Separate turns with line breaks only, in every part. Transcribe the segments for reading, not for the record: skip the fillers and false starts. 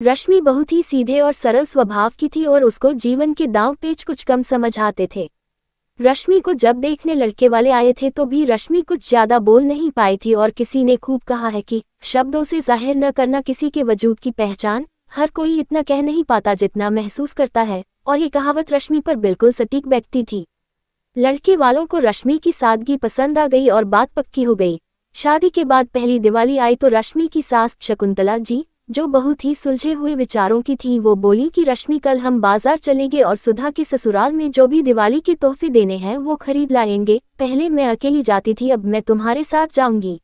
रश्मि बहुत ही सीधे और सरल स्वभाव की थी और उसको जीवन के दांव पेच कुछ कम समझ आते थे। रश्मि को जब देखने लड़के वाले आए थे तो भी रश्मि कुछ ज्यादा बोल नहीं पाई थी और किसी ने खूब कहा है कि शब्दों से जाहिर न करना किसी के वजूद की पहचान, हर कोई इतना कह नहीं पाता जितना महसूस करता है, और ये कहावत रश्मि पर बिल्कुल सटीक बैठती थी। लड़के वालों को रश्मि की सादगी पसंद आ गई और बात पक्की हो गई। शादी के बाद पहली दिवाली आई तो रश्मि की सास शकुंतला जी, जो बहुत ही सुलझे हुए विचारों की थी, वो बोली कि रश्मि कल हम बाजार चलेंगे और सुधा के ससुराल में जो भी दिवाली के तोहफे देने हैं वो खरीद लाएंगे। पहले मैं अकेली जाती थी, अब मैं तुम्हारे साथ जाऊंगी।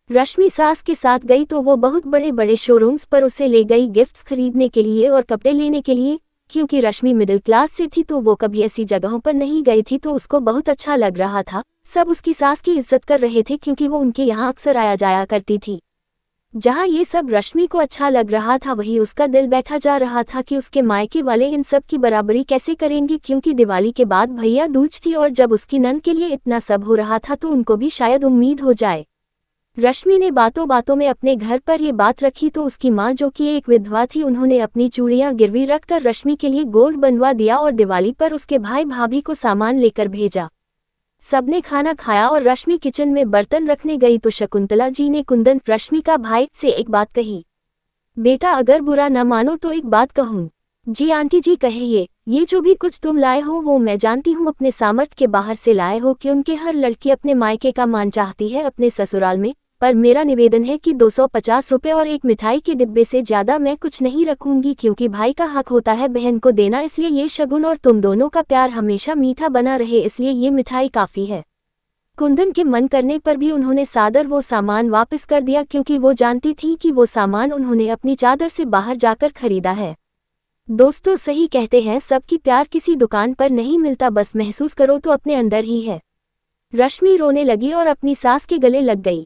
रश्मि सास के साथ गई तो वो बहुत बड़े बड़े शोरूम्स पर उसे ले गई गिफ्ट्स खरीदने के लिए और कपड़े लेने के लिए। क्योंकि रश्मि मिडिल क्लास से थी तो वो कभी ऐसी जगहों पर नहीं गई थी, तो उसको बहुत अच्छा लग रहा था। सब उसकी सास की इज्जत कर रहे थे क्योंकि वो उनके यहाँ अक्सर आया जाया करती थी। जहाँ ये सब रश्मि को अच्छा लग रहा था वहीं उसका दिल बैठा जा रहा था कि उसके मायके वाले इन सब की बराबरी कैसे करेंगे, क्योंकि दिवाली के बाद भैया दूज थी और जब उसकी नंद के लिए इतना सब हो रहा था तो उनको भी शायद उम्मीद हो जाए। रश्मि ने बातों बातों में अपने घर पर ये बात रखी तो उसकी माँ, जो कि एक विधवा थी, उन्होंने अपनी चूड़ियां गिरवी रखकर रश्मि के लिए गोल्ड बनवा दिया और दिवाली पर उसके भाई भाभी को सामान लेकर भेजा। सबने खाना खाया और रश्मि किचन में बर्तन रखने गई तो शकुंतला जी ने कुंदन, रश्मि का भाई, से एक बात कही। बेटा अगर बुरा न मानो तो एक बात कहूँ। जी आंटी जी कहिए। ये जो भी कुछ तुम लाए हो वो मैं जानती हूँ अपने सामर्थ्य के बाहर से लाए हो, क्योंकि हर लड़की अपने मायके का मान चाहती है अपने ससुराल में। पर मेरा निवेदन है कि 250 रुपये और एक मिठाई के डिब्बे से ज़्यादा मैं कुछ नहीं रखूंगी, क्योंकि भाई का हक होता है बहन को देना, इसलिए ये शगुन और तुम दोनों का प्यार हमेशा मीठा बना रहे, इसलिए ये मिठाई काफ़ी है। कुंदन के मन करने पर भी उन्होंने सादर वो सामान वापस कर दिया, क्योंकि वो जानती थी कि वो सामान उन्होंने अपनी चादर से बाहर जाकर खरीदा है। दोस्तों सही कहते हैं, सबकी प्यार किसी दुकान पर नहीं मिलता, बस महसूस करो तो अपने अंदर ही है। रश्मि रोने लगी और अपनी सास के गले लग गई।